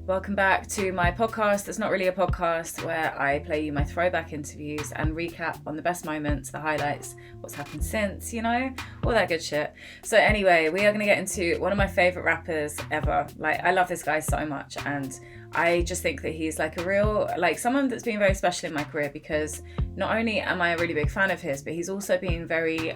Welcome back to my podcast. It's not really a podcast, where I play you my throwback interviews and recap on the best moments, the highlights, what's happened since, all that good shit. So anyway, we are going to get into one of my favorite rappers ever. Like, I love this guy so much, and I just think that he's like a real, like, someone that's been very special in my career, because not only am I a really big fan of his, but he's also been very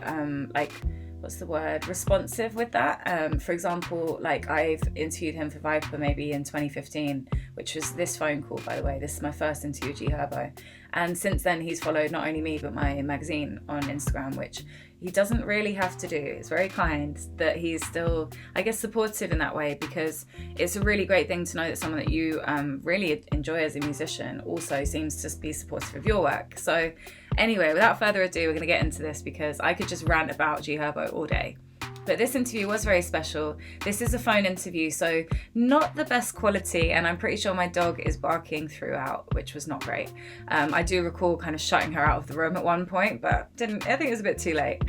responsive with that. For example, like, I've interviewed him for Viper maybe in 2015, which was this phone call, by the way. This is my first interview with G Herbo. And since then, he's followed not only me, but my magazine on Instagram, which he doesn't really have to do. It's very kind that he's still, I guess, supportive in that way, because it's a really great thing to know that someone that you really enjoy as a musician also seems to be supportive of your work. So anyway, without further ado, we're going to get into this, because I could just rant about G Herbo all day. But this interview was very special. This is a phone interview, so not the best quality, and I'm pretty sure my dog is barking throughout, which was not great. I do recall kind of shutting her out of the room at one point, but I think it was a bit too late.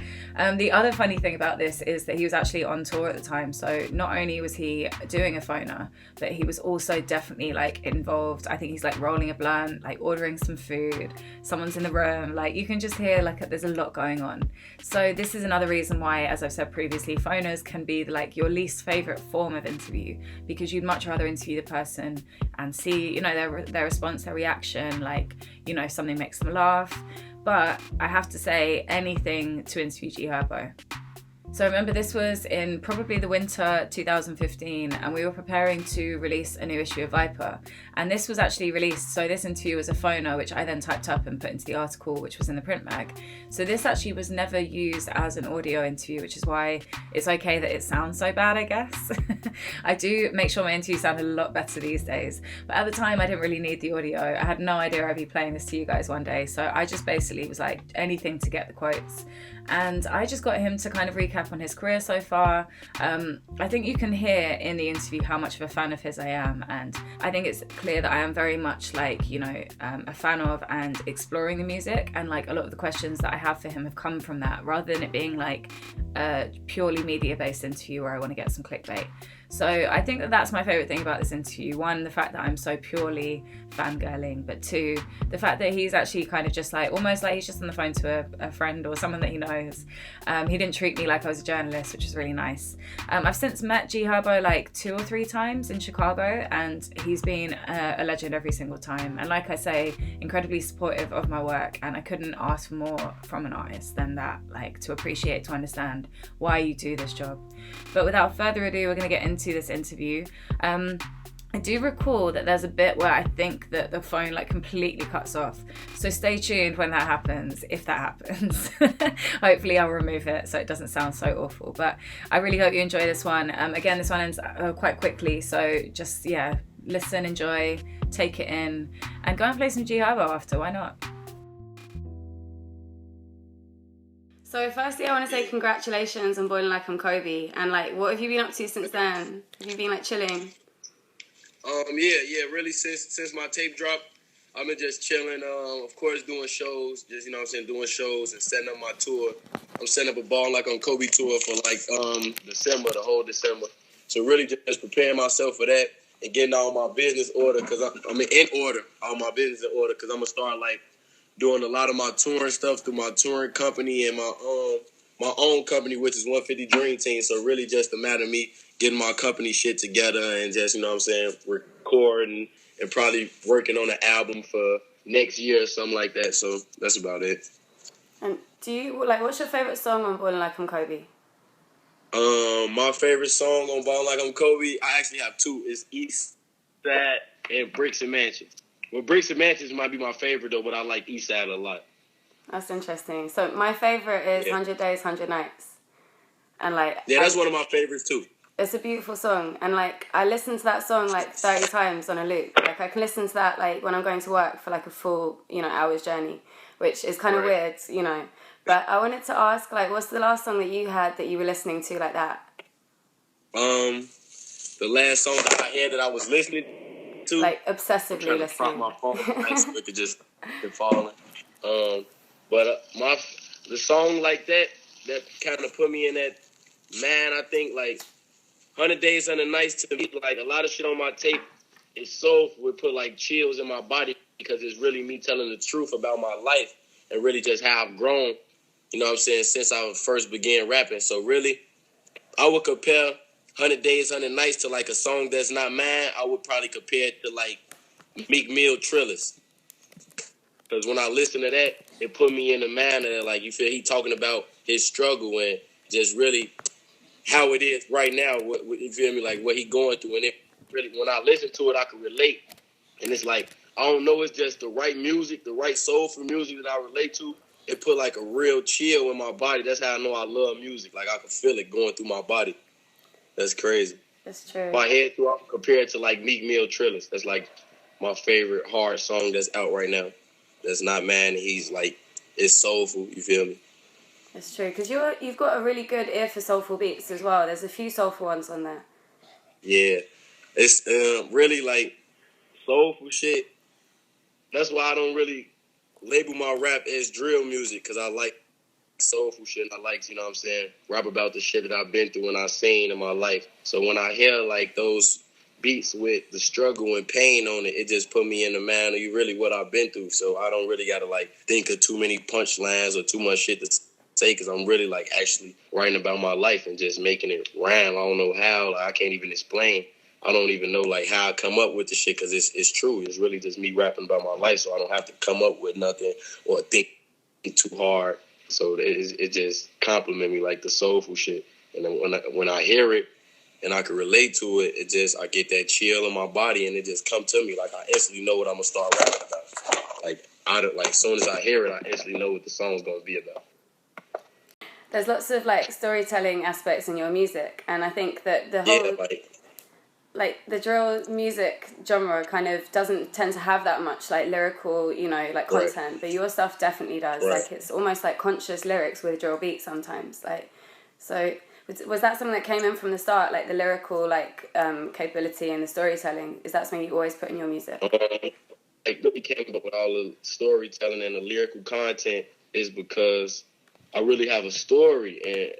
The other funny thing about this is that he was actually on tour at the time, so not only was he doing a phoner, but he was also definitely like involved. I think he's like rolling a blunt, like ordering some food, someone's in the room, like you can just hear like there's a lot going on. So this is another reason why, as I've said previously, phoners can be like your least favorite form of interview, because you'd much rather interview the person and see, their response, their reaction, like, if something makes them laugh. But I have to say, anything to interview G Herbo. So I remember this was in probably the winter 2015, and we were preparing to release a new issue of Viper. And this was actually released, so this interview was a phono, which I then typed up and put into the article, which was in the print mag. So this actually was never used as an audio interview, which is why it's okay that it sounds so bad, I guess. I do make sure my interviews sound a lot better these days. But at the time, I didn't really need the audio. I had no idea I'd be playing this to you guys one day. So I just basically was like, anything to get the quotes. And I just got him to kind of recap on his career so far. I think you can hear in the interview how much of a fan of his I am, and I think it's clear that I am very much like, a fan of and exploring the music, and like a lot of the questions that I have for him have come from that, rather than it being like a purely media-based interview where I want to get some clickbait. So I think that that's my favourite thing about this interview. One, the fact that I'm so purely fangirling, but two, the fact that he's actually kind of just like, almost like he's just on the phone to a friend or someone that he knows. He didn't treat me like I was a journalist, which was really nice. I've since met G Herbo like 2 or 3 times in Chicago, and he's been a legend every single time. And like I say, incredibly supportive of my work, and I couldn't ask for more from an artist than that, like to appreciate, to understand why you do this job. But without further ado, we're going to get into this interview. I do recall that there's a bit where I think that the phone like completely cuts off. So stay tuned when that happens, if that happens. Hopefully I'll remove it so it doesn't sound so awful. But I really hope you enjoy this one. Again, this one ends quite quickly. So just, listen, enjoy, take it in, and go and play some G Herbo after. Why not? So firstly, I want to say congratulations on Ballin Like I'm Kobe. And like, what have you been up to since then? Have you been like chilling? Really since my tape dropped, I've been just chilling. Of course, doing shows, doing shows and setting up my tour. I'm setting up a Ballin Like I'm Kobe tour for like December, the whole December. So really just preparing myself for that and getting all my business order, because all my business in order, because I'm gonna start like doing a lot of my touring stuff through my touring company and my own company, which is 150 Dream Team. So really just a matter of me getting my company shit together and just, recording and probably working on an album for next year or something like that. So that's about it. And what's your favourite song on Ballin Like I'm Kobe? My favorite song on Ballin Like I'm Kobe, I actually have 2. It's East Side and Bricks and Mansions. Well, Bricks and Mansions might be my favorite though, but I like East Side a lot. That's interesting. So my favorite is 100 Days, 100 Nights. And that's one of my favorites too. It's a beautiful song, and like I listen to that song like 30 times on a loop. Like I can listen to that like when I'm going to work for like a full, hour's journey, which is kind of weird, But I wanted to ask, like, what's the last song that you had that you were listening to like that? The last song that I had that I was listening to, like obsessively listening. My phone, it could just been falling. But the song like that kind of put me in that, man, I think like 100 Days, 100 Nights to me, like a lot of shit on my tape it's soulful. It put like chills in my body because it's really me telling the truth about my life and really just how I've grown, you know what I'm saying, since I first began rapping. So really, I would compare 100 Days, 100 Nights to like a song that's not mine. I would probably compare it to like Meek Mill Thrillers. Because when I listen to that, it put me in the manner that, like, you feel he talking about his struggle and just really how it is right now. What you feel me? Like what he going through. And it really, when I listen to it, I can relate. And it's like, I don't know, it's just the right music, the right soulful music that I relate to. It put like a real chill in my body. That's how I know I love music. Like I can feel it going through my body. That's crazy. That's true. My head through, I compare it to like Meek Mill Thrillers. That's like my favorite hard song that's out right now. That's not mine. He's like, it's soulful. You feel me? That's true, because you've got a really good ear for soulful beats as well. There's a few soulful ones on there. Yeah, it's really like soulful shit. That's why I don't really label my rap as drill music, because I like soulful shit. I like, you know what I'm saying, rap about the shit that I've been through and I've seen in my life. So when I hear like those beats with the struggle and pain on it, it just put me in the man of really what I've been through. So I don't really gotta like think of too many punchlines or too much shit to say, because I'm really like actually writing about my life and just making it rhyme. I don't know how, like, I can't even explain. I don't even know like how I come up with the shit, because it's true. It's really just me rapping about my life, so I don't have to come up with nothing or think too hard. So it just compliment me like the soulful shit. And then when I hear it and I can relate to it, I get that chill in my body, and it just come to me. Like I instantly know what I'm gonna start rapping about. Like as soon as I hear it, I instantly know what the song's gonna be about. There's lots of like storytelling aspects in your music, and I think that the whole like the drill music genre kind of doesn't tend to have that much like lyrical, you know, like content, right. But your stuff definitely does. Right. Like it's almost like conscious lyrics with drill beats sometimes. Like, so was that something that came in from the start, like the lyrical like capability and the storytelling? Is that something you always put in your music? It really came up with all the storytelling and the lyrical content is because I really have a story, and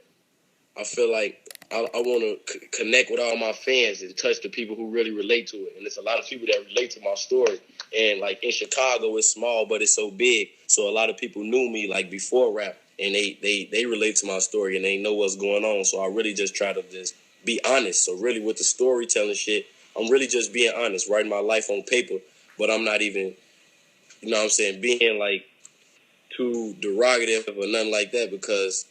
I feel like I want to connect with all my fans and touch the people who really relate to it. And there's a lot of people that relate to my story. And like in Chicago, it's small, but it's so big. So a lot of people knew me like before rap, and they relate to my story and they know what's going on. So I really just try to just be honest. So really with the storytelling shit, I'm really just being honest, writing my life on paper, but I'm not even, you know what I'm saying, being like too derogative or nothing like that, because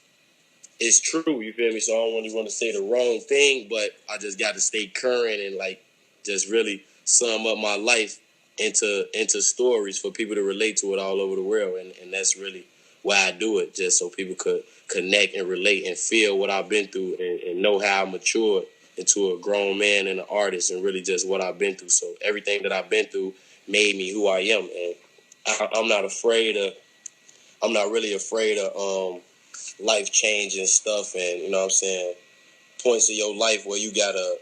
it's true, you feel me? So I don't really want to say the wrong thing, but I just got to stay current and like just really sum up my life into stories for people to relate to it all over the world. And that's really why I do it, just so people could connect and relate and feel what I've been through and know how I matured into a grown man and an artist, and really just what I've been through. So everything that I've been through made me who I am. And I'm not really afraid of life changing stuff, and you know what I'm saying, points of your life where you gotta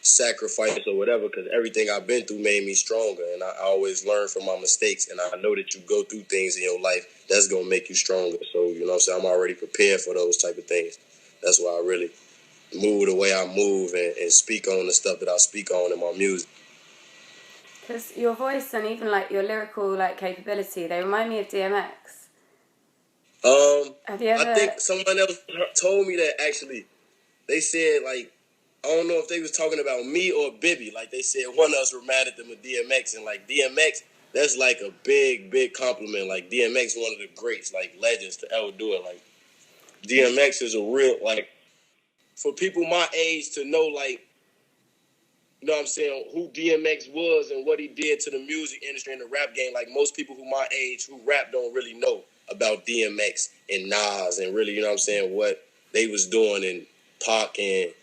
sacrifice or whatever, because everything I've been through made me stronger, and I always learn from my mistakes, and I know that you go through things in your life that's gonna make you stronger. So you know what I'm saying, I'm already prepared for those type of things. That's why I really move the way I move and speak on the stuff that I speak on in my music. Because your voice and even like your lyrical like capability, they remind me of DMX. Have you ever... I think someone else told me that, actually. They said, like, I don't know if they was talking about me or Bibby. Like, they said one of us reminded them of DMX. And, like, DMX, that's, like, a big, big compliment. Like, DMX one of the greats, like, legends to ever do it. Like, DMX is a real, like, for people my age to know, like, you know what I'm saying, who DMX was and what he did to the music industry and the rap game. Like, most people who my age who rap don't really know about DMX and Nas and really, you know what I'm saying, what they was doing, and Pac and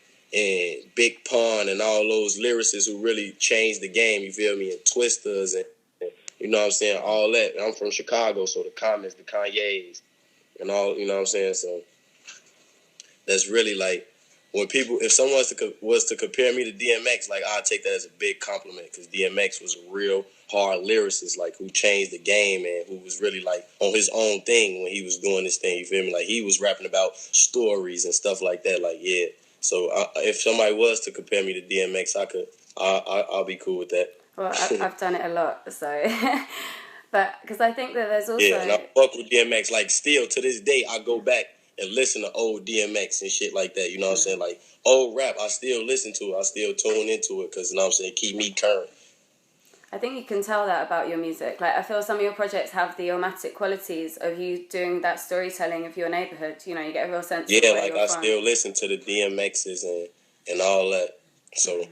Big Pun and all those lyricists who really changed the game, you feel me, and Twisters and you know what I'm saying, all that. I'm from Chicago, so the Commons, the Kanye's, and all, you know what I'm saying, so that's really like, when people, if someone was to compare me to DMX, like, I'd take that as a big compliment, because DMX was a real hard lyricist, like, who changed the game and who was really, like, on his own thing when he was doing this thing, you feel me? Like, he was rapping about stories and stuff like that, like, yeah. So if somebody was to compare me to DMX, I'll be cool with that. Well, I've done it a lot, so. But because I think that there's also. Yeah, and I fuck with DMX. Like, still to this day, I go back and listen to old DMX and shit like that. You know what I'm saying? Like, old rap, I still listen to it. I still tune into it because, you know what I'm saying, keep me current. I think you can tell that about your music. Like, I feel some of your projects have the omatic qualities of you doing that storytelling of your neighborhood. You know, you get a real sense of where you're I from. still listen to the DMXs and all that. So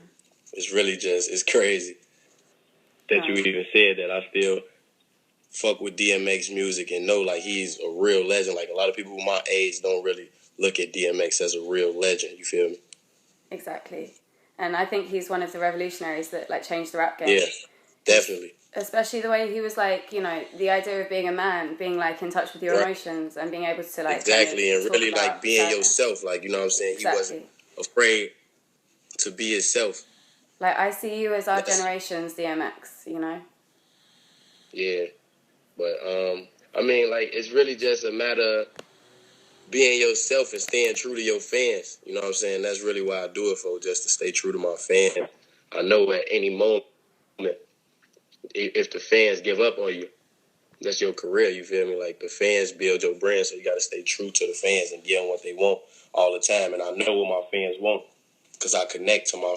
it's really just, it's crazy that you even said that. I still fuck with DMX music and know, like, he's a real legend. Like, a lot of people my age don't really look at DMX as a real legend. You feel me? Exactly. And I think he's one of the revolutionaries that, like, changed the rap game. Yeah, definitely. Especially the way he was, like, you know, the idea of being a man, being, like, in touch with your emotions and being able to, like... Exactly, kind of and really, like, being sadness. yourself. Like, you know what I'm saying? Exactly. He wasn't afraid to be himself. Like, I see you as our generation's DMX, you know? Yeah. But, I mean, like, it's really just a matter of being yourself and staying true to your fans. You know what I'm saying? That's really why I do it for, just to stay true to my fans. I know at any moment, if the fans give up on you, that's your career, you feel me? Like, the fans build your brand, so you got to stay true to the fans and give them what they want all the time. And I know what my fans want because I connect to my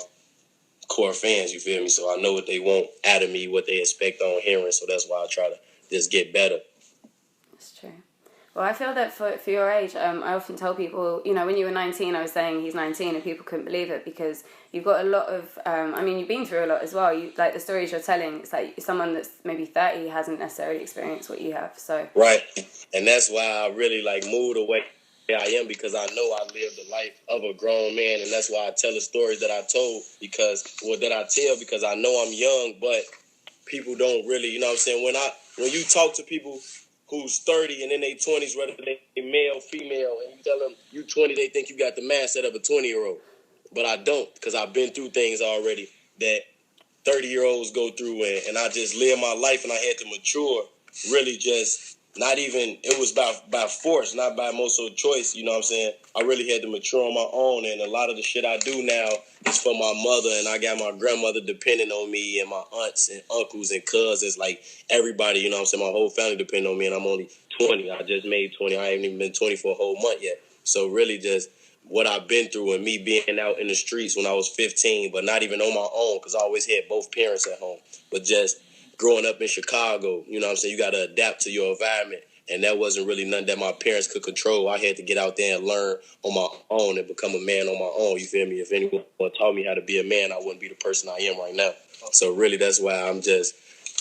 core fans, you feel me? So I know what they want out of me, what they expect on hearing, so that's why I try to just get better. That's true. Well, I feel that for your age, I often tell people, you know, when you were 19, I was saying he's 19 and people couldn't believe it because you've got a lot of, I mean, you've been through a lot as well. You, like, the stories you're telling, it's like someone that's maybe 30 hasn't necessarily experienced what you have, so. Right. And that's why I really, like, moved away where I am, because I know I lived the life of a grown man, and that's why I tell the stories that I told, because I know I'm young, but people don't really, you know what I'm saying? When you talk to people who's 30 and in their 20s, whether they male, female, and you tell them you 20, they think you got the mindset of a 20-year-old. But I don't, because I've been through things already that 30-year-olds go through, and I just lived my life, and I had to mature, really just, not even, it was by force, not by most choice, you know what I'm saying? I really had to mature on my own, and a lot of the shit I do now is for my mother, and I got my grandmother depending on me, and my aunts and uncles and cousins, like everybody, you know what I'm saying? My whole family depending on me, and I'm only 20. I just made 20. I ain't even been 20 for a whole month yet. So really just what I've been through, and me being out in the streets when I was 15, but not even on my own, because I always had both parents at home, but just growing up in Chicago, you know what I'm saying? You got to adapt to your environment. And that wasn't really nothing that my parents could control. I had to get out there and learn on my own and become a man on my own. You feel me? If anyone taught me how to be a man, I wouldn't be the person I am right now. So really, that's why I'm just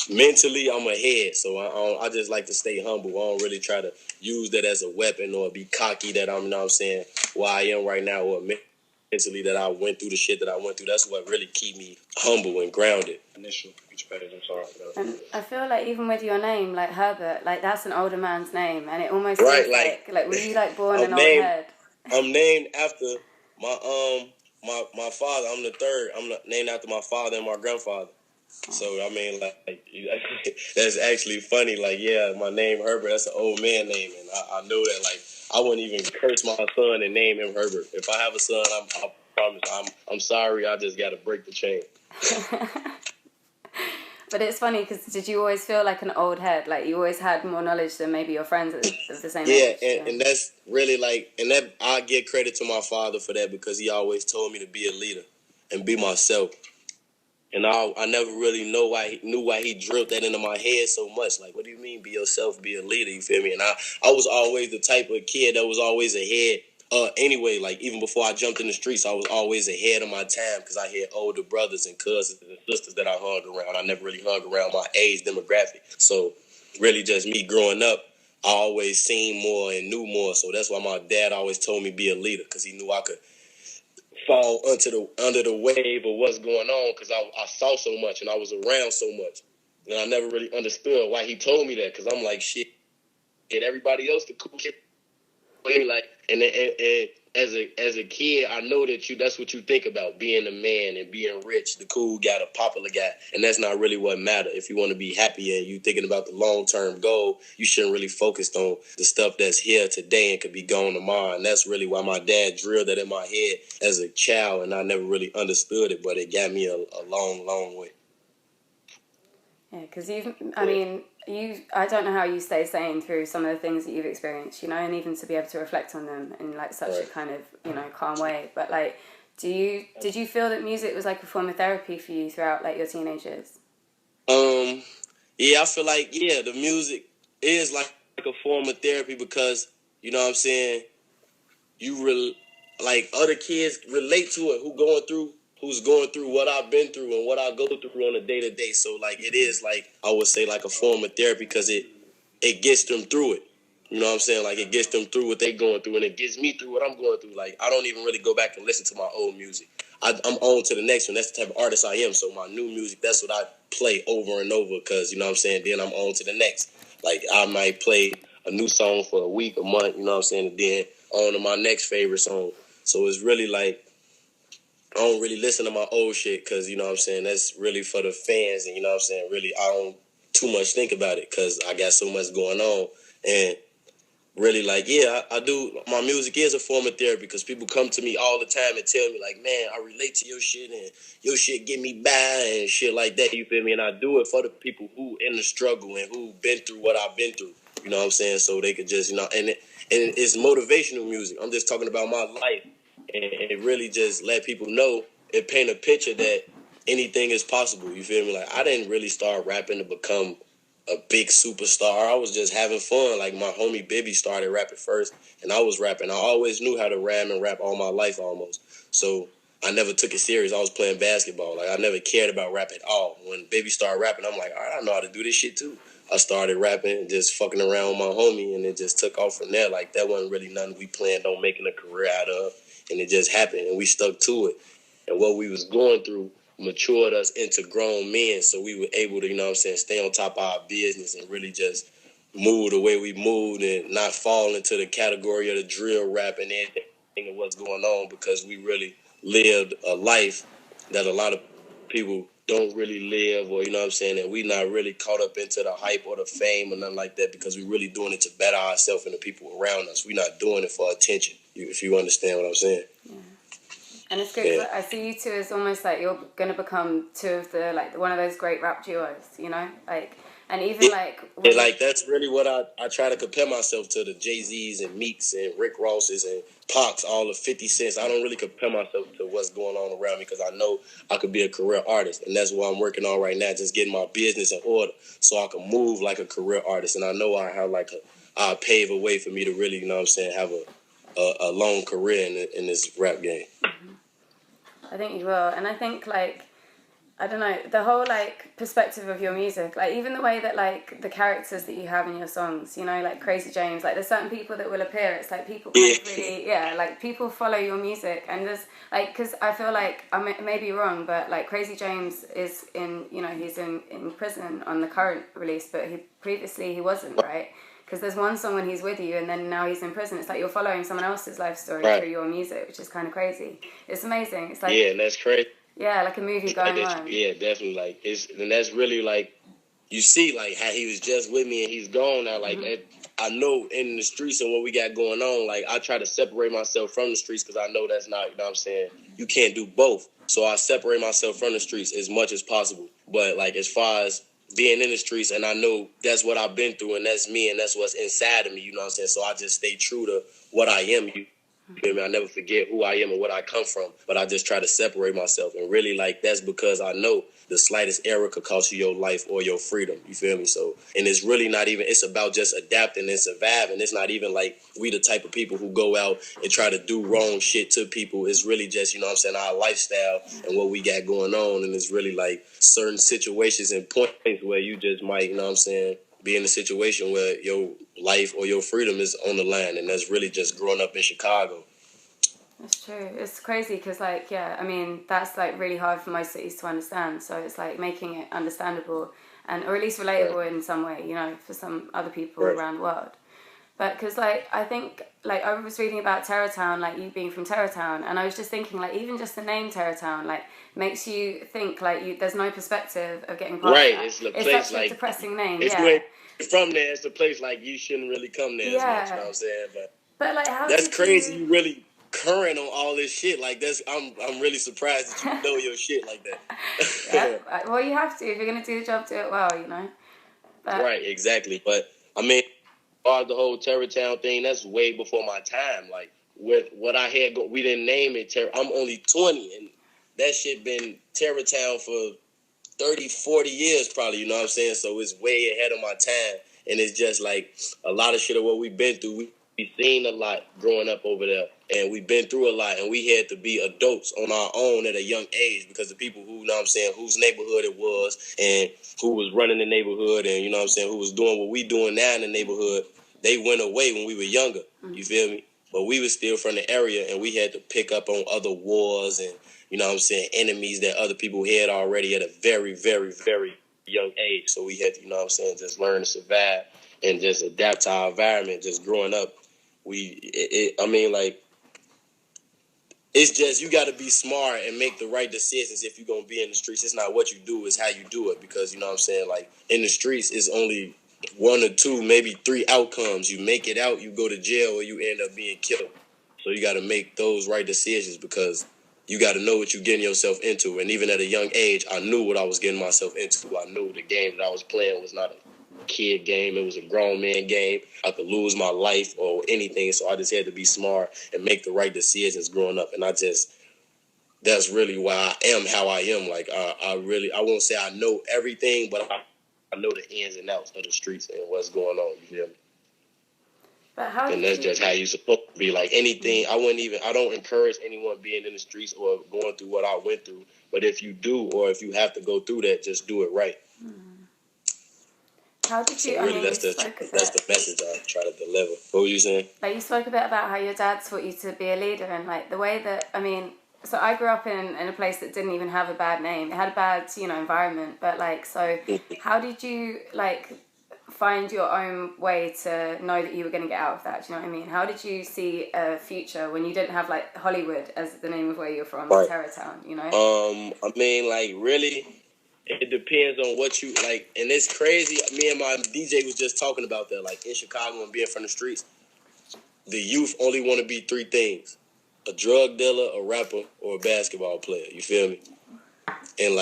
mentally, I'm ahead. So I just like to stay humble. I don't really try to use that as a weapon or be cocky that I'm, you know what I'm saying, where I am right now, or mentally that I went through the shit that I went through. That's what really keep me humble and grounded. Initial speech page, I'm sorry. And I feel like even with your name, like Herbert, like that's an older man's name, and it almost right, seems like were you like born an old head? I'm named after my father. I'm the third. I'm named after my father and my grandfather. So I mean, like that's actually funny. Like, yeah, my name Herbert. That's an old man name, and I know that. Like, I wouldn't even curse my son and name him Herbert. If I have a son, I promise. I'm sorry. I just got to break the chain. But it's funny because did you always feel like an old head? Like you always had more knowledge than maybe your friends of the same age? Yeah, and that's really like, and that I give credit to my father for that, because he always told me to be a leader and be myself. And I never really knew why he drilled that into my head so much. Like, what do you mean be yourself, be a leader? You feel me? And I was always the type of kid that was always ahead. Anyway, like even before I jumped in the streets, I was always ahead of my time because I had older brothers and cousins and sisters that I hung around. I never really hung around my age demographic. So really just me growing up, I always seen more and knew more. So that's why my dad always told me be a leader, because he knew I could fall under the wave of what's going on, because I saw so much and I was around so much. And I never really understood why he told me that, because I'm like, shit, everybody else the cool kid. Like, and as a kid, I know that that's what you think about, being a man and being rich, the cool guy, the popular guy, and that's not really what matters. If you want to be happy and you thinking about the long-term goal, you shouldn't really focus on the stuff that's here today and could be gone tomorrow. And that's really why my dad drilled that in my head as a child, and I never really understood it, but it got me a long, long way. Yeah, because I don't know how you stay sane through some of the things that you've experienced, you know, and even to be able to reflect on them in like such a kind of, you know, calm way. But like, did you feel that music was like a form of therapy for you throughout like your teenage years? Yeah, I feel like the music is like a form of therapy because you know what I'm saying. Like other kids relate to it who's going through what I've been through and what I go through on a day to day. So like it is like I would say like a form of therapy because it gets them through it. You know what I'm saying? Like it gets them through what they going through and it gets me through what I'm going through. Like I don't even really go back and listen to my old music. I'm on to the next one. That's the type of artist I am. So my new music, that's what I play over and over because you know what I'm saying. Then I'm on to the next. Like I might play a new song for a week, a month. You know what I'm saying. And then on to my next favorite song. So it's really like I don't really listen to my old shit because, you know what I'm saying, that's really for the fans. And, you know what I'm saying, really I don't too much think about it because I got so much going on. And really like, I do. My music is a form of therapy because people come to me all the time and tell me like, man, I relate to your shit and your shit get me by and shit like that. You feel me? And I do it for the people who in the struggle and who been through what I've been through. You know what I'm saying? So they could just, and it's motivational music. I'm just talking about my life. And it really just let people know, it paint a picture that anything is possible. You feel me? Like I didn't really start rapping to become a big superstar. I was just having fun. Like my homie Bibby started rapping first, and I was rapping. I always knew how to rhyme and rap all my life almost. So I never took it serious. I was playing basketball. Like I never cared about rap at all. When Bibby started rapping, I'm like, all right, I know how to do this shit too. I started rapping and just fucking around with my homie, and it just took off from there. Like that wasn't really nothing we planned on making a career out of, and it just happened, and we stuck to it. And what we was going through matured us into grown men, so we were able to, you know what I'm saying, stay on top of our business and really just move the way we moved and not fall into the category of the drill rap and everything and what's going on because we really lived a life that a lot of people don't really live, or you know what I'm saying, and we not really caught up into the hype or the fame or nothing like that because we really doing it to better ourselves and the people around us. We not doing it for attention, if you understand what I'm saying. Yeah. And it's good because I see you two as almost like you're going to become two of the, like, one of those great rap duos, you know? Like, and even like... like, that's really what I try to compare myself to, the Jay-Z's and Meeks and Rick Ross's and Pacs, all the 50 Cents. I don't really compare myself to what's going on around me because I know I could be a career artist. And that's what I'm working on right now, just getting my business in order so I can move like a career artist. And I know I have like I'll pave a way for me to really, you know what I'm saying, have a long career in this rap game. Mm-hmm. I think you will. And I think, like, I don't know, the whole, like, perspective of your music, like, even the way that, like, the characters that you have in your songs, you know, like Crazy James, like, there's certain people that will appear, it's like people kind of really, like, people follow your music, and there's, like, because I feel like, I may be wrong, but, like, Crazy James is in, you know, he's in prison on the current release, but previously he wasn't, right? Because there's one song when he's with you and then now he's in prison. It's like you're following someone else's life story through your music, which is kind of crazy. It's amazing. It's like... Yeah, and that's crazy. Yeah, like a movie going on. Yeah, definitely. Like, and that's really like, you see, like, how he was just with me and he's gone now. Like, I know in the streets and what we got going on, like, I try to separate myself from the streets because I know that's not, you know what I'm saying, you can't do both. So I separate myself from the streets as much as possible. But, like, as far as being in the streets, and I know that's what I've been through, and that's me, and that's what's inside of me, you know what I'm saying? So I just stay true to what I am. You feel me? I never forget who I am and what I come from, but I just try to separate myself. And really, like, that's because I know the slightest error could cost you your life or your freedom. You feel me? So, and it's really not even, it's about just adapting and surviving. It's not even like we the type of people who go out and try to do wrong shit to people. It's really just, you know what I'm saying, our lifestyle and what we got going on. And it's really like certain situations and points where you just might, you know what I'm saying, be in a situation where your life or your freedom is on the line. And that's really just growing up in Chicago. That's true. It's crazy because, like, yeah, I mean, that's, like, really hard for most cities to understand. So it's, like, making it understandable and, or at least relatable in some way, you know, for some other people around the world. But because, like, I think, like, I was reading about Terrortown, like, you being from Terrortown, and I was just thinking, like, even just the name Terrortown, like, makes you think, like, there's no perspective of getting past that. It's a place, such like, a depressing name, if you ain't from there, it's a place, like, you shouldn't really come there as much, you know what I'm saying? But like, how that's crazy. You really current on all this shit. Like I'm really surprised that you know your shit like that. Yeah. Well, you have to if you're gonna do the job, do it well, you know. But, right, exactly. But I mean, the whole Terrortown thing, that's way before my time. Like with what I had, we didn't name it Terror. I'm only 20, and that shit been Terrortown for 30, 40 years probably. You know what I'm saying? So it's way ahead of my time, and it's just like a lot of shit of what we've been through. We've seen a lot growing up over there, and we've been through a lot, and we had to be adults on our own at a young age because the people who, you know what I'm saying, whose neighborhood it was and who was running the neighborhood and, you know what I'm saying, who was doing what we doing now in the neighborhood, they went away when we were younger. You feel me? But we were still from the area, and we had to pick up on other wars and, you know what I'm saying, enemies that other people had already at a very, very, very young age. So we had to, you know what I'm saying, just learn to survive and just adapt to our environment. Just growing up, it's just you got to be smart and make the right decisions if you're going to be in the streets. It's not what you do, it's how you do it. Because, you know what I'm saying, like in the streets, it's only one or two, maybe three outcomes. You make it out, you go to jail, or you end up being killed. So you got to make those right decisions because you got to know what you're getting yourself into. And even at a young age, I knew what I was getting myself into. I knew the game that I was playing was not a kid game. It was a grown man game. I could lose my life or anything. So I just had to be smart and make the right decisions growing up. And that's really why I am how I am. Like, I won't say I know everything, but I know the ins and outs of the streets and what's going on. You feel me? And that's just how you supposed to be. Like anything, I don't encourage anyone being in the streets or going through what I went through. But if you do, or if you have to go through that, just do it right. How did you? So really, that's the message I try to deliver. What were you saying? Like you spoke a bit about how your dad taught you to be a leader, and like the way that So I grew up in a place that didn't even have a bad name. It had a bad, environment. But how did you find your own way to know that you were going to get out of that? Do you know what I mean? How did you see a future when you didn't have Hollywood as the name of where you're from, right. Terrortown, Really, it depends on what you like, and it's crazy. Me and my DJ was just talking about that. Like in Chicago and being from the streets, the youth only want to be three things: a drug dealer, a rapper, or a basketball player. You feel me? And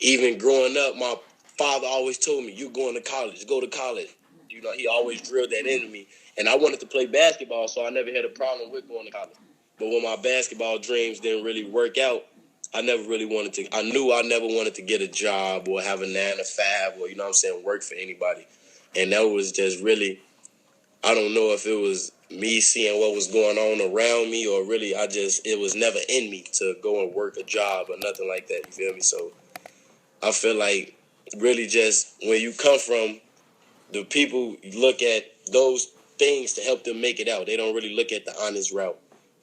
even growing up, my father always told me, "You going to college? Go to college." He always drilled that into me. And I wanted to play basketball, so I never had a problem with going to college. But when my basketball dreams didn't really work out, I never really wanted to. I knew I never wanted to get a job or have a 9 to 5 or work for anybody. And that was just really, I don't know if it was me seeing what was going on around me or really it was never in me to go and work a job or nothing like that. You feel me? So I feel like really just when you come from, the people look at those things to help them make it out. They don't really look at the honest route.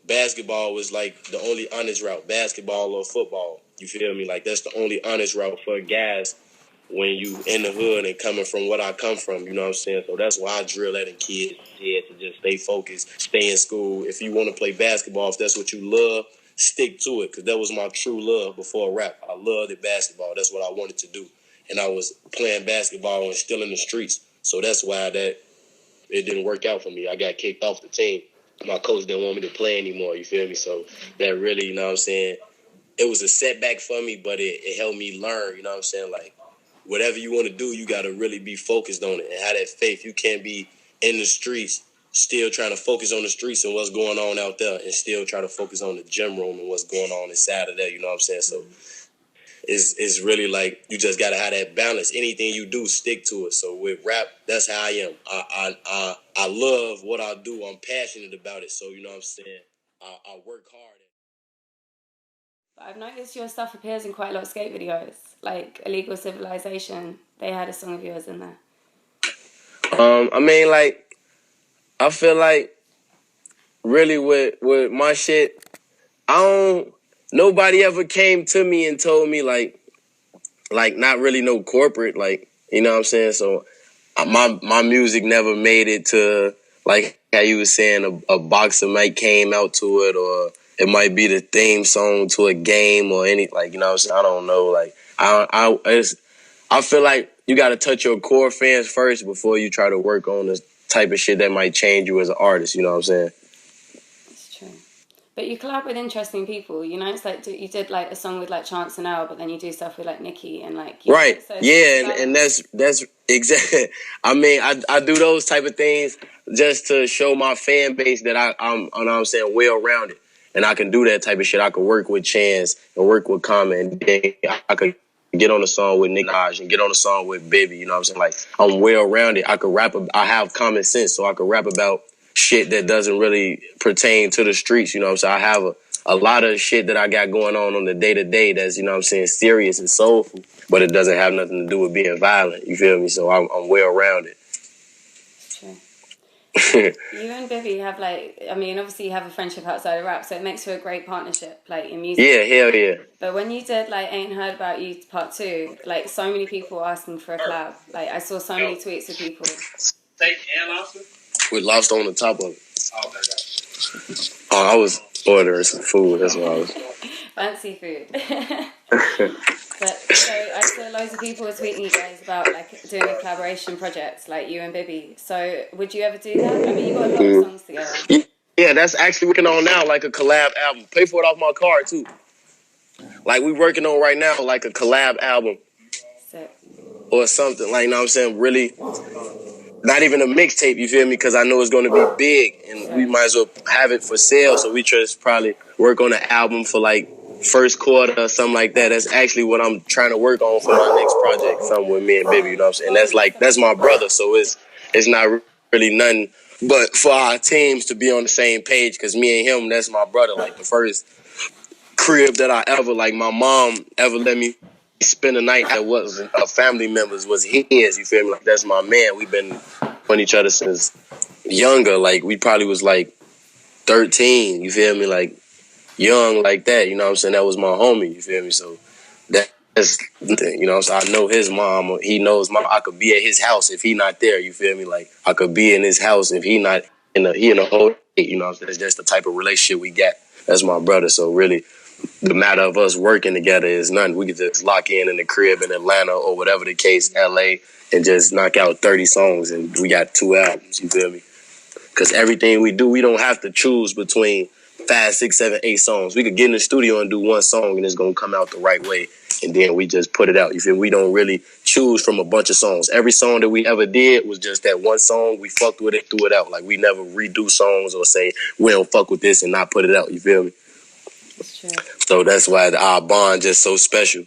Basketball was the only honest route. Basketball or football. You feel me? That's the only honest route for guys when you in the hood and coming from what I come from. You know what I'm saying? So that's why I drill that in kids' head to just stay focused, stay in school. If you want to play basketball, if that's what you love, stick to it. Because that was my true love before rap. I loved it basketball. That's what I wanted to do. And I was playing basketball and still in the streets. So that's why it didn't work out for me. I got kicked off the team. My coach didn't want me to play anymore, you feel me? So that really, you know what I'm saying, it was a setback for me, but it helped me learn, you know what I'm saying? Whatever you want to do, you got to really be focused on it and have that faith. You can't be in the streets still trying to focus on the streets and what's going on out there and still try to focus on the gym room and what's going on inside of there, you know what I'm saying? So it's really you just gotta have that balance. Anything you do, stick to it. So with rap, that's how I am. I love what I do. I'm passionate about it. So you know what I'm saying. I work hard. I've noticed your stuff appears in quite a lot of skate videos, like Illegal Civilization. They had a song of yours in there. I feel like really with my shit, nobody ever came to me and told me not really no corporate, you know what I'm saying? So my music never made it to how you was saying a boxer might came out to it, or it might be the theme song to a game or any you know what I'm saying? I don't know. I feel like you gotta touch your core fans first before you try to work on the type of shit that might change you as an artist, you know what I'm saying? That's true. But you collab with interesting people, you know. It's like you did like a song with like Chance and L, but then you do stuff with like Nicki and like right, so yeah, and that's exactly. I mean, I do those type of things just to show my fan base that I'm you know what I'm saying, well rounded, and I can do that type of shit. I could work with Chance and work with Common, and then I could get on a song with Nick Minaj and get on a song with Baby. You know what I'm saying? Like, I'm well rounded. I could rap. I have common sense, so I could rap about shit that doesn't really pertain to the streets. You know what I'm saying? I have a lot of shit that I got going on the day to day that's, you know what I'm saying, serious and soulful, but it doesn't have nothing to do with being violent. You feel me? So I'm well rounded. True. You and Bibby have like, I mean, obviously you have a friendship outside of rap, so it makes for a great partnership, like in music. Yeah, hell yeah. But when you did like Ain't Heard About You Part 2, like so many people were asking for a collab. Like I saw so many tweets of people. Steak and lobster? With lobster on the top of it. Oh, okay, gotcha. Oh, I was ordering some food. That's what I was. Fancy food. But so I saw loads of people were tweeting you guys about like doing a collaboration project, like you and Bibby. So would you ever do that? I mean, you got a lot of songs together. Yeah, that's actually working on now, like a collab album. Pay for it off my card too. Like we working on right now, like a collab album. Sick. Or something, like, you know what I'm saying, really, not even a mixtape, you feel me, because I know it's going to be big, and we might as well have it for sale, so we just probably work on an album for, like, first quarter or something like that. That's actually what I'm trying to work on for my next project, something with me and Baby, you know what I'm saying, that's my brother, so it's not really nothing but for our teams to be on the same page, because me and him, that's my brother, like, the first crib that I ever, like, my mom ever let me spend a night that wasn't a family members was his, you feel me? Like, that's my man. We've been on each other since younger. Like, we probably was like 13, you feel me? Like, young like that, you know what I'm saying? That was my homie, you feel me? So that's the thing, you know what I'm saying? I know his mom, he knows mom. I could be at his house if he not there, you feel me? Like, I could be in his house if he not in a whole state, you know what I'm saying? That's just the type of relationship we got. That's my brother, so really, the matter of us working together is nothing. We could just lock in the crib in Atlanta or whatever the case, LA, and just knock out 30 songs and we got 2 albums, you feel me? Because everything we do, we don't have to choose between 5, 6, 7, 8 songs. We could get in the studio and do one song and it's going to come out the right way. And then we just put it out. You feel me? We don't really choose from a bunch of songs. Every song that we ever did was just that one song. We fucked with it, threw it out. Like, we never redo songs or say, we don't fuck with this and not put it out. You feel me? That's true. So that's why our bond just so special.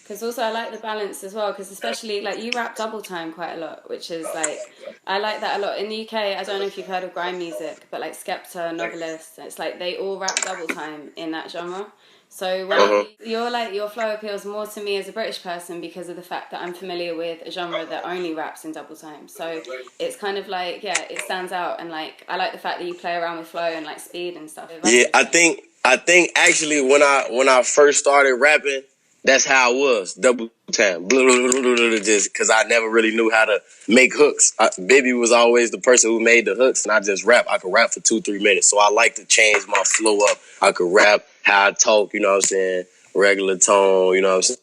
Because also I like the balance as well, because especially like you rap double time quite a lot, which is like, I like that a lot. In the UK, I don't know if you've heard of grime music, but like Skepta, Novelist, it's like they all rap double time in that genre. So when you're like, your flow appeals more to me as a British person because of the fact that I'm familiar with a genre that only raps in double time. So it's kind of like, yeah, it stands out, and like I like the fact that you play around with flow and like speed and stuff. Yeah, I think actually when I first started rapping, that's how I was, double time, just because I never really knew how to make hooks. Baby was always the person who made the hooks, and I just rap. I could rap for 2-3 minutes, so I like to change my flow up. I could rap how I talk, you know what I'm saying, regular tone, you know what I'm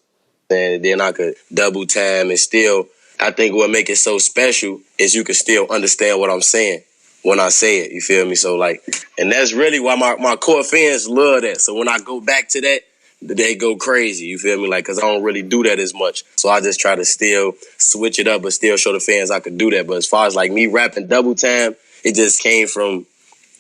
saying, and then I could double time, and still, I think what make it so special is you can still understand what I'm saying when I say it, you feel me? So, like, and that's really why my core fans love that. So when I go back to that, they go crazy, you feel me? Like, because I don't really do that as much. So I just try to still switch it up, but still show the fans I could do that. But as far as, like, me rapping double time, it just came from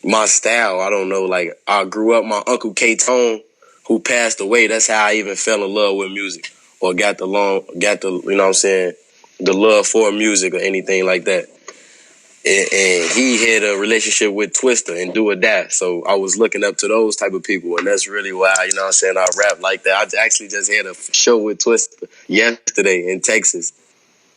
my style. I don't know, like, I grew up, my Uncle K-Tone, who passed away, that's how I even fell in love with music. Or got the, you know what I'm saying, the love for music or anything like that. And he had a relationship with Twista and Do or Die. So I was looking up to those type of people. And that's really why, you know what I'm saying, I rap like that. I actually just had a show with Twista yesterday in Texas.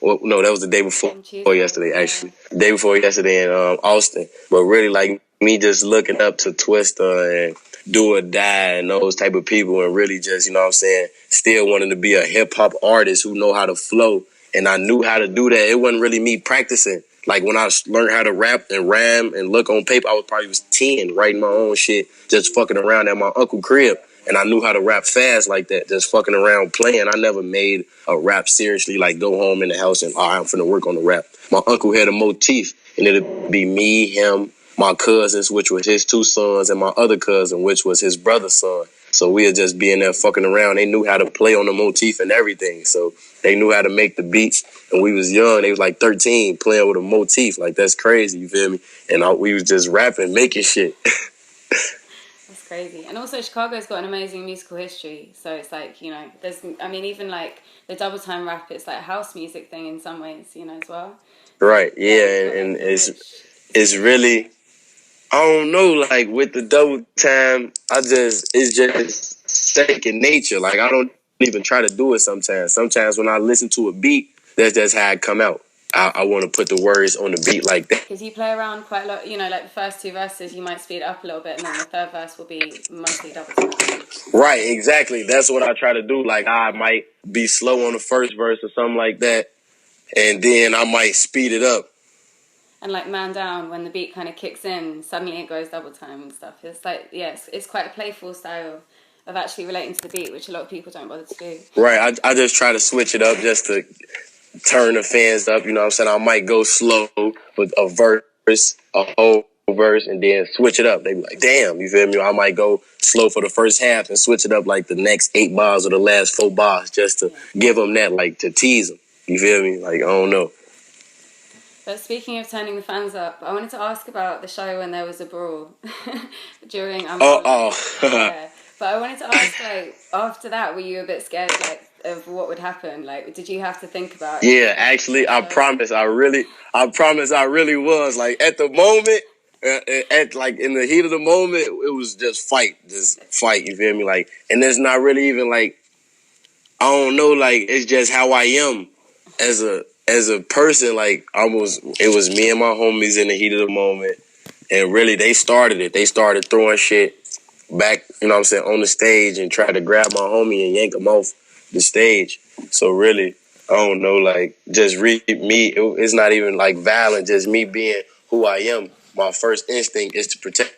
Well, no, that was the day before yesterday, actually. The day before yesterday in Austin. But really, like, me just looking up to Twista and Do or Die and those type of people, and really just, you know what I'm saying, still wanting to be a hip-hop artist who know how to flow. And I knew how to do that. It wasn't really me practicing. Like, when I learned how to rap and rhyme and look on paper, I was 10, writing my own shit, just fucking around at my uncle's crib. And I knew how to rap fast like that, just fucking around playing. I never made a rap seriously, like go home in the house and, all right, I'm finna work on the rap. My uncle had a motif, and it'd be me, him, my cousins, which was his 2 sons, and my other cousin, which was his brother's son. So we would just be in there fucking around. They knew how to play on the motif and everything. So they knew how to make the beats. And we was young. They was like 13 playing with a motif. Like, that's crazy, you feel me? And we was just rapping, making shit. That's crazy. And also Chicago's got an amazing musical history. So it's like, you know, there's, I mean, even like the double time rap, it's like a house music thing in some ways, you know, as well. Right, yeah. And it's really, I don't know, like with the double time, it's just second nature. Like, I don't even try to do it sometimes. Sometimes when I listen to a beat, that's just how it come out. I want to put the words on the beat like that. Because you play around quite a lot, you know, like the first 2 verses, you might speed it up a little bit, and then the third verse will be mostly double time. Right, exactly. That's what I try to do. Like, I might be slow on the first verse or something like that, and then I might speed it up. And like Man Down, when the beat kind of kicks in, suddenly it goes double time and stuff. It's like, yes, it's quite a playful style of actually relating to the beat, which a lot of people don't bother to do. Right, I just try to switch it up just to turn the fans up, you know what I'm saying? I might go slow with a verse, a whole verse, and then switch it up. They be like, damn, you feel me? I might go slow for the first half and switch it up like the next 8 bars or the last 4 bars just to give them that, like, to tease them. You feel me? Like, I don't know. But speaking of turning the fans up, I wanted to ask about the show when there was a brawl during... Yeah. But I wanted to ask, like, after that, were you a bit scared, like, of what would happen? Like, did you have to think about it? Yeah, actually, I promise I really was. Like, at the moment, like, in the heat of the moment, it was just fight, you feel me? Like, and there's not really even, like, I don't know, like, it's just how I am as a person. Like, it was me and my homies in the heat of the moment, and really, they started it. They started throwing shit back, you know what I'm saying, on the stage and tried to grab my homie and yank him off the stage. So really, I don't know, like, just me, it's not even like violent, just me being who I am. My first instinct is to protect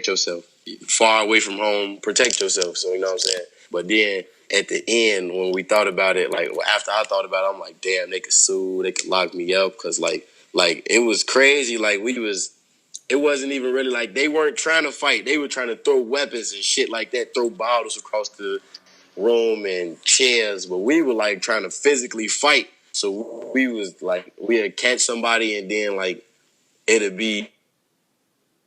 yourself. Far away from home, protect yourself. So, you know what I'm saying? But then at the end, when we thought about it, like, after I thought about it, I'm like, damn, they could sue, they could lock me up, because like it was crazy. Like, it wasn't even really like, they weren't trying to fight. They were trying to throw weapons and shit like that, throw bottles across the room and chairs. But we were like trying to physically fight. So we was like, we'd catch somebody and then like, it'd be,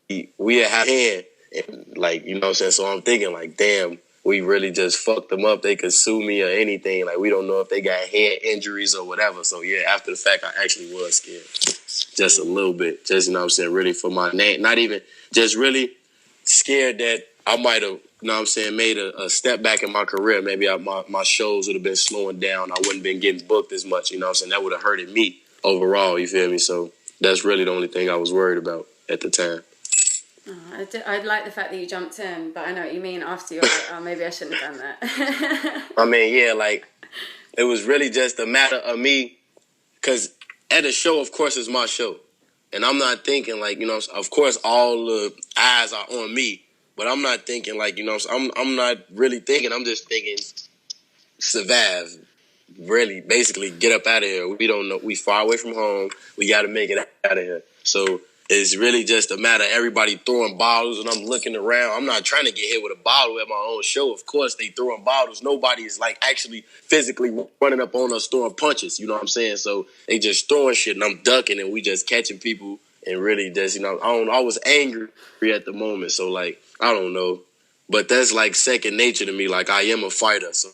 we'd have a hand. And like, you know what I'm saying? So I'm thinking like, damn, we really just fucked them up. They could sue me or anything. Like, we don't know if they got head injuries or whatever. So yeah, after the fact, I actually was scared. Just a little bit. Just, you know what I'm saying, really for my name. Not even, just really scared that I might have, you know what I'm saying, made a step back in my career. Maybe my shows would have been slowing down. I wouldn't have been getting booked as much, you know what I'm saying? That would have hurted me overall, you feel me? So that's really the only thing I was worried about at the time. I like the fact that you jumped in, but I know what you mean. After you're like, oh, maybe I shouldn't have done that. I mean, yeah, like, it was really just a matter of me, because at a show, of course, it's my show. And I'm not thinking, like, you know, of course, all the eyes are on me. But I'm not thinking, like, you know, I'm not really thinking. I'm just thinking survive. Really, basically, get up out of here. We don't know. We far away from home. We got to make it out of here. So it's really just a matter of everybody throwing bottles, and I'm looking around. I'm not trying to get hit with a bottle at my own show. Of course, they throwing bottles. Nobody is, like, actually physically running up on us throwing punches. You know what I'm saying? So they just throwing shit, and I'm ducking, and we just catching people, and really just, you know, I was angry at the moment. So, like, I don't know. But that's, like, second nature to me. Like, I am a fighter. So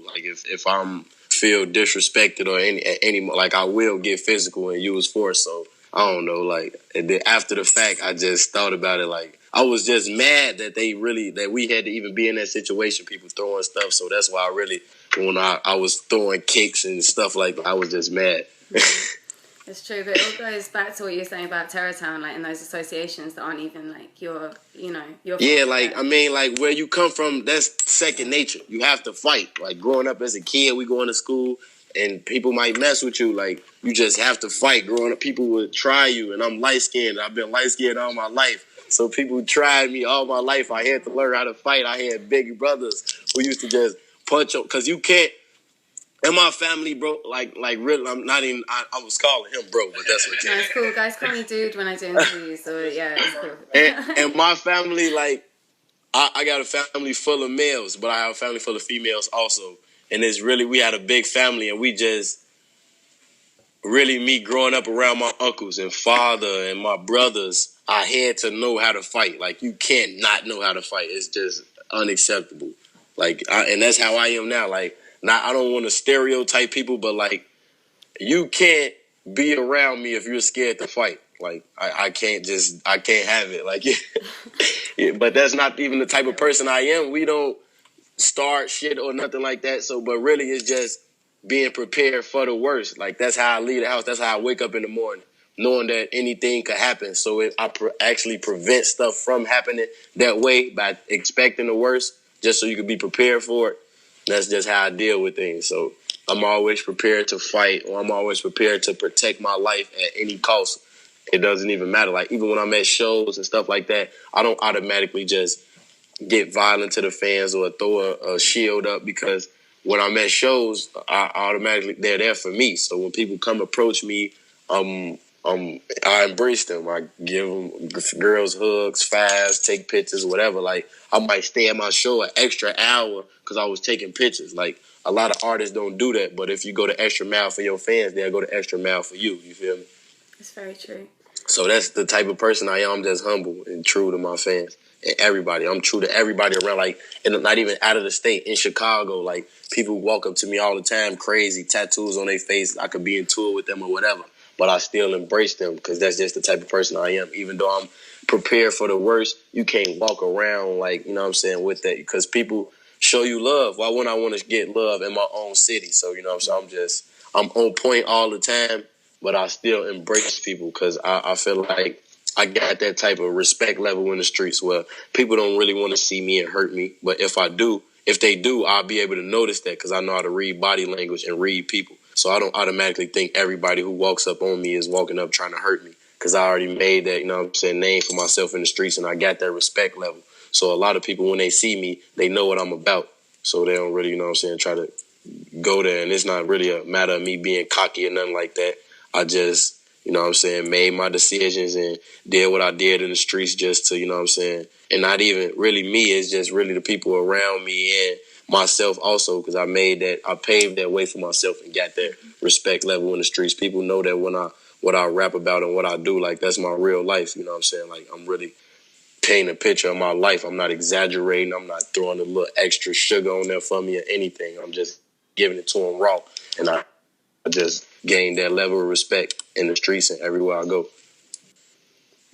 like, if I'm feel disrespected or any like, I will get physical and use force. So I don't know, like, and then after the fact, I just thought about it. Like, I was just mad that we had to even be in that situation, people throwing stuff. So that's why I really, when I was throwing kicks and stuff like that, I was just mad. It's true, but it all goes back to what you were saying about Terrortown, like, in those associations that aren't even, like, your. Yeah, like, I mean, like, where you come from, that's second nature. You have to fight. Like, growing up as a kid, we going to school, and people might mess with you. Like, you just have to fight. Growing up, people would try you, and I'm light-skinned. I've been light-skinned all my life. So people tried me all my life. I had to learn how to fight. I had big brothers who used to just punch, because you can't, And my family, bro, like really, I'm not even. I was calling him bro, but that's okay. No, it's cool. Guys call me dude when I do interviews, so yeah, it's cool. And my family, like, I got a family full of males, but I have a family full of females also. And it's really, we had a big family, and we just really, me growing up around my uncles and father and my brothers, I had to know how to fight. Like, you can't not know how to fight. It's just unacceptable. Like, and that's how I am now. Like, I don't want to stereotype people, but like, you can't be around me if you're scared to fight. Like, I can't have it. Like, yeah, but that's not even the type of person I am. We don't start shit or nothing like that. So, but really, it's just being prepared for the worst. Like, that's how I leave the house. That's how I wake up in the morning, knowing that anything could happen. So I actually prevent stuff from happening that way by expecting the worst, just so you can be prepared for it. That's just how I deal with things. So I'm always prepared to fight, or I'm always prepared to protect my life at any cost. It doesn't even matter. Like, even when I'm at shows and stuff like that, I don't automatically just get violent to the fans or throw a shield up, because when I'm at shows, I automatically, they're there for me. So when people come approach me, I embrace them. I give them girls hugs, fives, take pictures, whatever. Like, I might stay at my show an extra hour because I was taking pictures. Like, a lot of artists don't do that, but if you go the extra mile for your fans, they'll go the extra mile for you. You feel me? It's very true. So that's the type of person I am. I'm just humble and true to my fans and everybody. I'm true to everybody around, like, and not even out of the state. In Chicago, like, people walk up to me all the time, crazy, tattoos on their face. I could be in tour with them or whatever, but I still embrace them because that's just the type of person I am. Even though I'm prepared for the worst, you can't walk around, like, you know what I'm saying, with that, because people show you love. Why wouldn't I want to get love in my own city? So, you know what I'm saying, I'm on point all the time, but I still embrace people because I feel like I got that type of respect level in the streets where people don't really want to see me and hurt me. But if they do, I'll be able to notice that because I know how to read body language and read people. So I don't automatically think everybody who walks up on me is walking up trying to hurt me, because I already made that, you know what I'm saying, name for myself in the streets, and I got that respect level. So a lot of people, when they see me, they know what I'm about. So they don't really, you know what I'm saying, try to go there. And it's not really a matter of me being cocky or nothing like that. I just, you know what I'm saying, made my decisions and did what I did in the streets just to, you know what I'm saying, and not even really me, it's just really the people around me and myself also, because I paved that way for myself and got that respect level in the streets. People know that what I rap about and what I do, like, that's my real life, you know what I'm saying? Like, I'm really painting a picture of my life. I'm not exaggerating. I'm not throwing a little extra sugar on there for me or anything. I'm just giving it to them raw. And I just gained that level of respect in the streets and everywhere I go.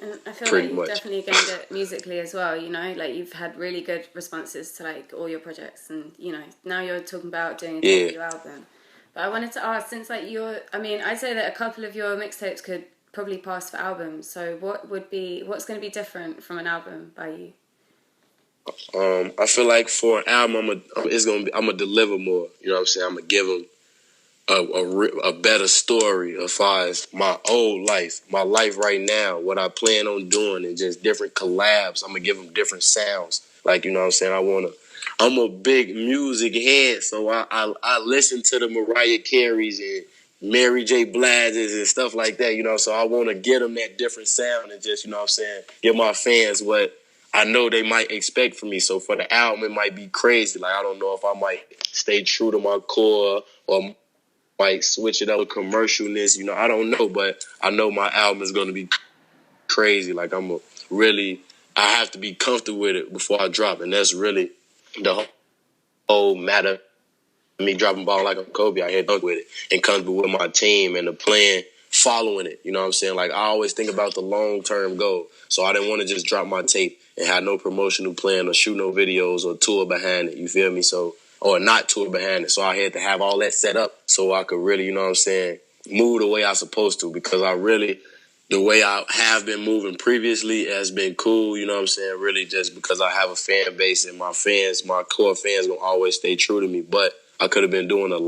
And I feel Pretty like you've much. definitely gained it musically as well, you know, like you've had really good responses to like all your projects, and you know, now you're talking about doing a debut album. But I wanted to ask, since like I'd say that a couple of your mixtapes could probably pass for albums, so what's going to be different from an album by you? I feel like for an album, I'm gonna deliver more. You know what I'm saying? I'm gonna give them a better story as far as my old life, my life right now, what I plan on doing, and just different collabs. I'm gonna give them different sounds. Like, you know what I'm saying? I'm a big music head, so I listen to the Mariah Careys and Mary J. Blige's and stuff like that, you know, so I want to get them that different sound and just, you know what I'm saying, give my fans what I know they might expect from me. So for the album, it might be crazy. Like, I don't know if I might stay true to my core or might switch it up with commercialness, you know, I don't know, but I know my album is going to be crazy. Like, I have to be comfortable with it before I drop, and that's really the whole matter. Me dropping Ballin Like I'm Kobe, I had done with it and comfortable with my team and the plan following it. You know what I'm saying? Like, I always think about the long-term goal. So I didn't want to just drop my tape and have no promotional plan or shoot no videos or tour behind it. You feel me? So, or not tour behind it. So I had to have all that set up so I could really, you know what I'm saying, move the way I supposed to, because the way I have been moving previously has been cool, you know what I'm saying, really just because I have a fan base and my core fans gonna always stay true to me. But I could have been doing an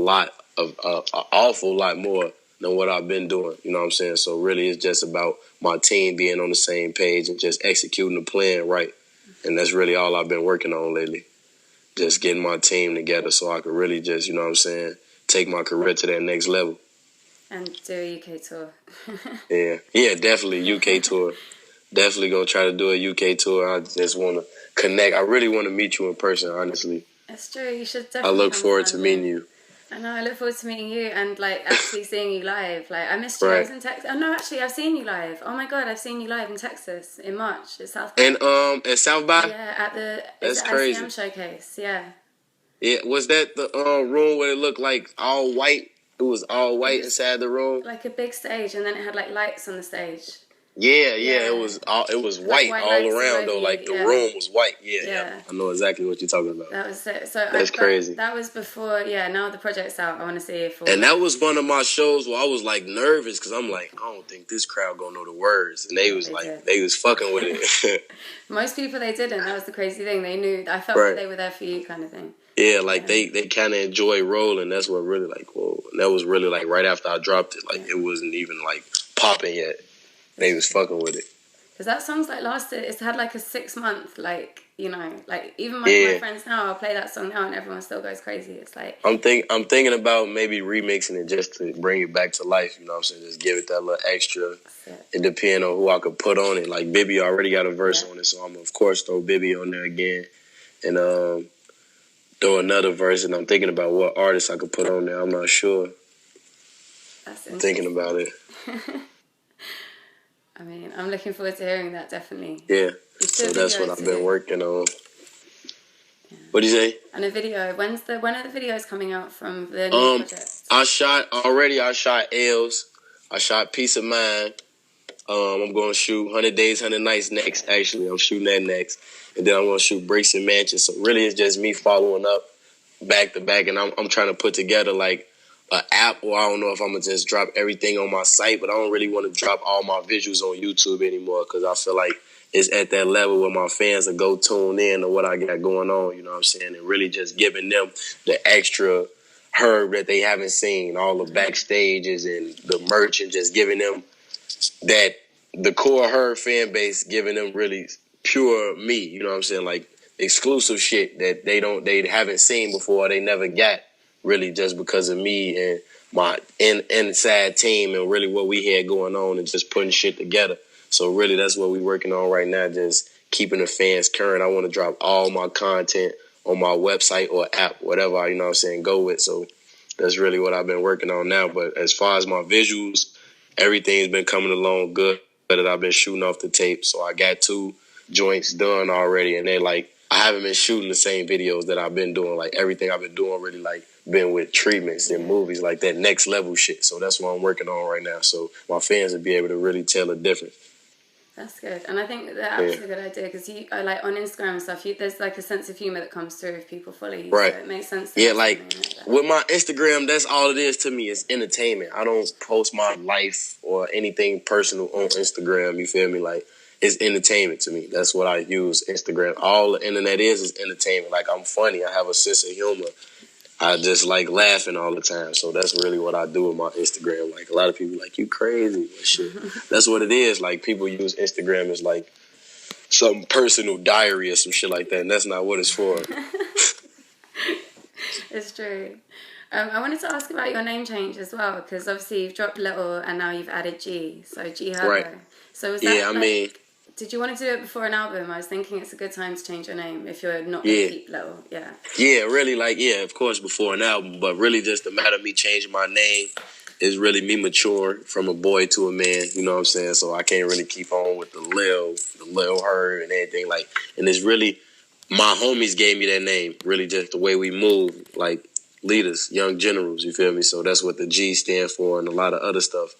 awful lot more than what I've been doing, you know what I'm saying? So really it's just about my team being on the same page and just executing the plan right. And that's really all I've been working on lately. Just getting my team together so I could really just, you know what I'm saying, take my career to that next level. And do a UK tour. Yeah, definitely UK tour. Definitely gonna try to do a UK tour. I just want to connect. I really want to meet you in person, honestly. It's true. You should I definitely. look forward to meeting you. I know. I look forward to meeting you and like actually seeing you live. Like I missed you. Right. I was in Texas. Oh no, actually, I've seen you live. Oh my god, I've seen you live in Texas in March at South by. And at South by. Yeah, at the That's crazy. ICM showcase. Yeah. Yeah, was that the room where it looked like all white? It was all white inside the room. Like a big stage, and then it had like lights on the stage. Yeah, it was white white all lights around all though. over Like you, the yeah. room was white. Yeah, Yeah. I know exactly what you're talking about. That was it. So That's crazy. That was before. Yeah. Now the project's out. I want to see if. And that was one of my shows where I was like nervous because I'm like, I don't think this crowd gonna know the words, and they was fucking with it. Most people they didn't. That was the crazy thing. They knew. I felt Right. that they were there for you, kind of thing. Yeah, like they kind of enjoy rolling. That's what really like. Whoa, and that was really like right after I dropped it. Like it wasn't even like popping yet. They was fucking with it. Because that song's like lasted. It's had like a 6 month like like even my friends now. I'll play that song now and everyone still goes crazy. It's like I'm thinking about maybe remixing it just to bring it back to life. You know what I'm saying? Just give it that little extra. It depends on who I could put on it. Like Bibby already got a verse on it, so I'm of course throw Bibby on there again, and throw another verse. And I'm thinking about what artist I could put on there. I'm not sure. That's I'm thinking about it. I mean, I'm looking forward to hearing that, definitely. Yeah. So that's what I've been working on. Yeah. What'd you say? And a video. When are the videos coming out from the new project? I shot L's. I shot Peace of Mind. I'm going to shoot 100 Days, 100 Nights next, actually. I'm shooting that next. And then I'm going to shoot Bricks and Mansions. So really it's just me following up back to back. And I'm trying to put together like an app, or I don't know if I'm going to just drop everything on my site, but I don't really want to drop all my visuals on YouTube anymore because I feel like it's at that level where my fans will go tune in to what I got going on, you know what I'm saying? And really just giving them the extra herb that they haven't seen, all the backstages and the merch, and just giving them that, the core herb fan base, giving them really pure me, you know what I'm saying? Like exclusive shit that they haven't seen before, they never got, really just because of me and my inside team and really what we had going on and just putting shit together. So really that's what we're working on right now, just keeping the fans current. I want to drop all my content on my website or app, whatever I, you know what I'm saying, go with. So that's really what I've been working on now. But as far as my visuals, everything's been coming along good that I've been shooting off the tape. So I got 2 joints done already, and they're like, I haven't been shooting the same videos that I've been doing. Like everything I've been doing really like been with treatments and movies, like that next level shit. So that's what I'm working on right now. So my fans will be able to really tell the difference. That's good, and I think that app's a good idea because you like on Instagram and stuff. There's like a sense of humor that comes through if people follow you. Right. So it makes sense. Yeah, like with my Instagram, that's all it is to me. It's entertainment. I don't post my life or anything personal on Instagram. You feel me? Like it's entertainment to me. That's what I use Instagram. All the internet is entertainment. Like I'm funny. I have a sense of humor. I just like laughing all the time. So that's really what I do with my Instagram. Like a lot of people like, you crazy and shit. That's what it is. Like people use Instagram as like some personal diary or some shit like that. And that's not what it's for. It's true. I wanted to ask about your name change as well, because obviously you've dropped Little and now you've added G. So G Herbo. Right. So was that I mean, did you want to do it before an album? I was thinking it's a good time to change your name if you're not going to keep Little. Yeah. Yeah, really, like, of course, before an album, but really just the matter of me changing my name is really me maturing from a boy to a man, you know what I'm saying? So I can't really keep on with the Lil Herb and everything, like, and it's really, my homies gave me that name, really just the way we move, like leaders, young generals, you feel me? So that's what the G stand for and a lot of other stuff.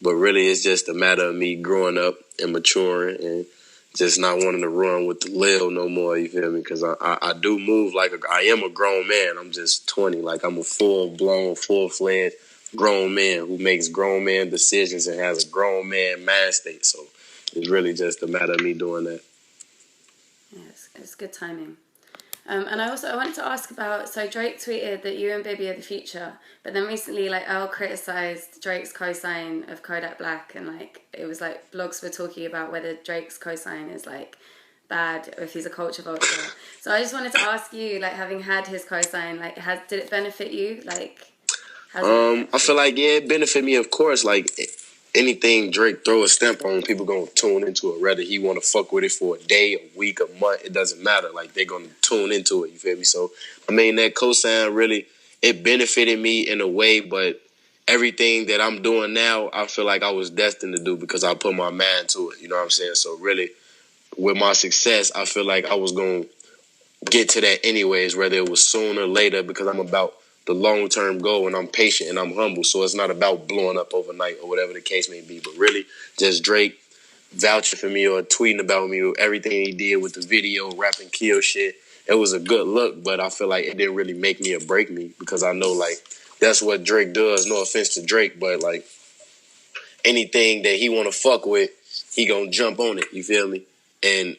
But really, it's just a matter of me growing up and maturing and just not wanting to run with the Lil no more, you feel me? Because I do move like I am a grown man. I'm just 20. Like, I'm a full-blown, full-fledged grown man who makes grown man decisions and has a grown man mind state. So it's really just a matter of me doing that. Yeah, it's good timing. And I wanted to ask about, so Drake tweeted that you and Bibby are the future, but then recently, like, Earl criticised Drake's cosign of Kodak Black, and, like, it was, like, blogs were talking about whether Drake's cosign is, like, bad, or if he's a culture vulture. So I just wanted to ask you, like, having had his cosign, like, did it benefit you? Like, I feel like, yeah, it benefit me, of course. Like, anything Drake throw a stamp on, people gonna tune into it. Whether he want to fuck with it for a day, a week, a month, it doesn't matter. Like, they gonna tune into it, you feel me? So, I mean, that cosign really, it benefited me in a way, but everything that I'm doing now, I feel like I was destined to do because I put my mind to it, you know what I'm saying? So, really, with my success, I feel like I was gonna get to that anyways, whether it was sooner or later, because I'm about the long-term goal and I'm patient and I'm humble. So it's not about blowing up overnight or whatever the case may be, but really just Drake vouching for me or tweeting about me or everything he did with the video, rapping kill shit. It was a good look, but I feel like it didn't really make me or break me because I know, like, that's what Drake does. No offense to Drake, but, like, anything that he want to fuck with, he gonna jump on it, you feel me? And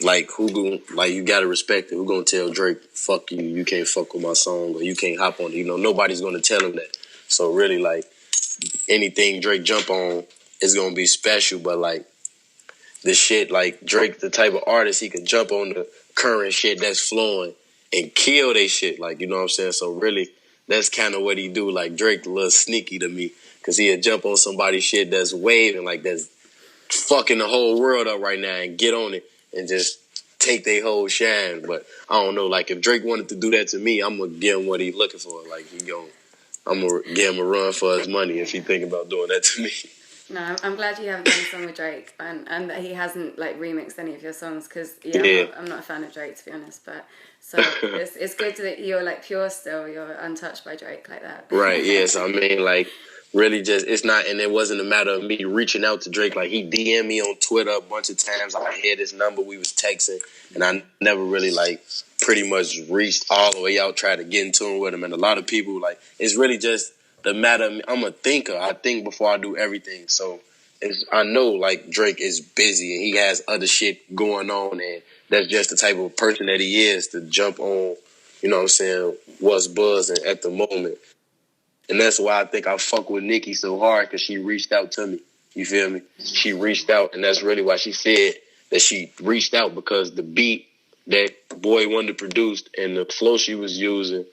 like, you gotta respect it. Who gonna tell Drake, fuck you, you can't fuck with my song, or you can't hop on it? You know, nobody's gonna tell him that. So really, like, anything Drake jump on is gonna be special. But, like, the shit, like, Drake, the type of artist, he can jump on the current shit that's flowing and kill they shit. Like, you know what I'm saying? So really, that's kind of what he do. Like, Drake a little sneaky to me, because he'll jump on somebody's shit that's waving, like, that's fucking the whole world up right now, and get on it and just take their whole shine. But I don't know, like, if Drake wanted to do that to me, I'm gonna give him what he's looking for. Like, I'm gonna give him a run for his money if he think about doing that to me. No, I'm glad you haven't done a song with Drake and that he hasn't, like, remixed any of your songs, because I'm not a fan of Drake, to be honest, but so it's good that you're, like, pure still, you're untouched by Drake like that. Right, yes. I mean, like, really just, it's not, and it wasn't a matter of me reaching out to Drake. Like, he DM'd me on Twitter a bunch of times. I had his number, we was texting, and I never really, like, pretty much reached all the way out, tried to get in tune with him. And a lot of people, like, it's really just the matter of me. I'm a thinker. I think before I do everything. So I know, like, Drake is busy and he has other shit going on, and that's just the type of person that he is, to jump on, you know what I'm saying, what's buzzing at the moment. And that's why I think I fuck with Nicki so hard, because she reached out to me. You feel me? She reached out, and that's really why she said that she reached out, because the beat that Boy Wonder produced and the flow she was using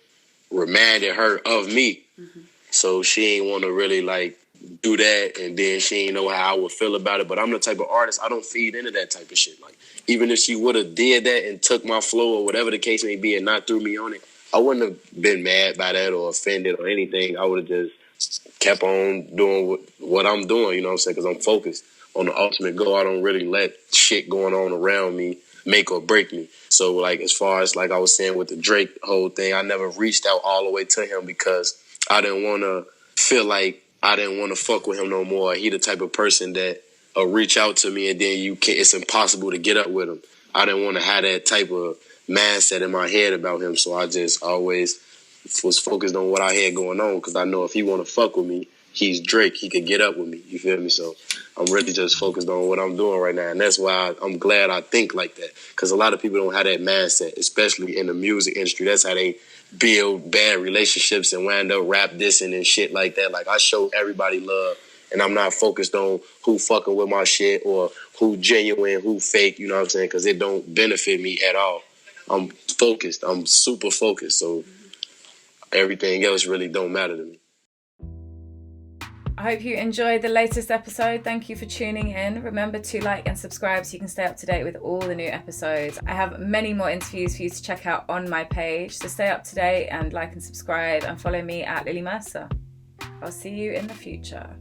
reminded her of me. Mm-hmm. So she ain't want to really, like, do that, and then she ain't know how I would feel about it. But I'm the type of artist, I don't feed into that type of shit. Like, even if she would have did that and took my flow or whatever the case may be and not threw me on it, I wouldn't have been mad by that or offended or anything. I would have just kept on doing what I'm doing, you know what I'm saying, because I'm focused on the ultimate goal. I don't really let shit going on around me make or break me. So, like, as far as, like I was saying with the Drake whole thing, I never reached out all the way to him because I didn't want to feel like I didn't want to fuck with him no more. He the type of person that reach out to me and then it's impossible to get up with him. I didn't want to have that type of mindset in my head about him, so I just always was focused on what I had going on, because I know if he want to fuck with me, he's Drake, he could get up with me, you feel me? So I'm really just focused on what I'm doing right now, and that's why I'm glad I think like that, because a lot of people don't have that mindset, especially in the music industry. That's how they build bad relationships and wind up rap dissing and shit like that. Like, I show everybody love, and I'm not focused on who fucking with my shit or who genuine, who fake, you know what I'm saying, because it don't benefit me at all. I'm focused. I'm super focused. So everything else really don't matter to me. I hope you enjoyed the latest episode. Thank you for tuning in. Remember to like and subscribe so you can stay up to date with all the new episodes. I have many more interviews for you to check out on my page. So stay up to date and like and subscribe and follow me at Lily Mercer. I'll see you in the future.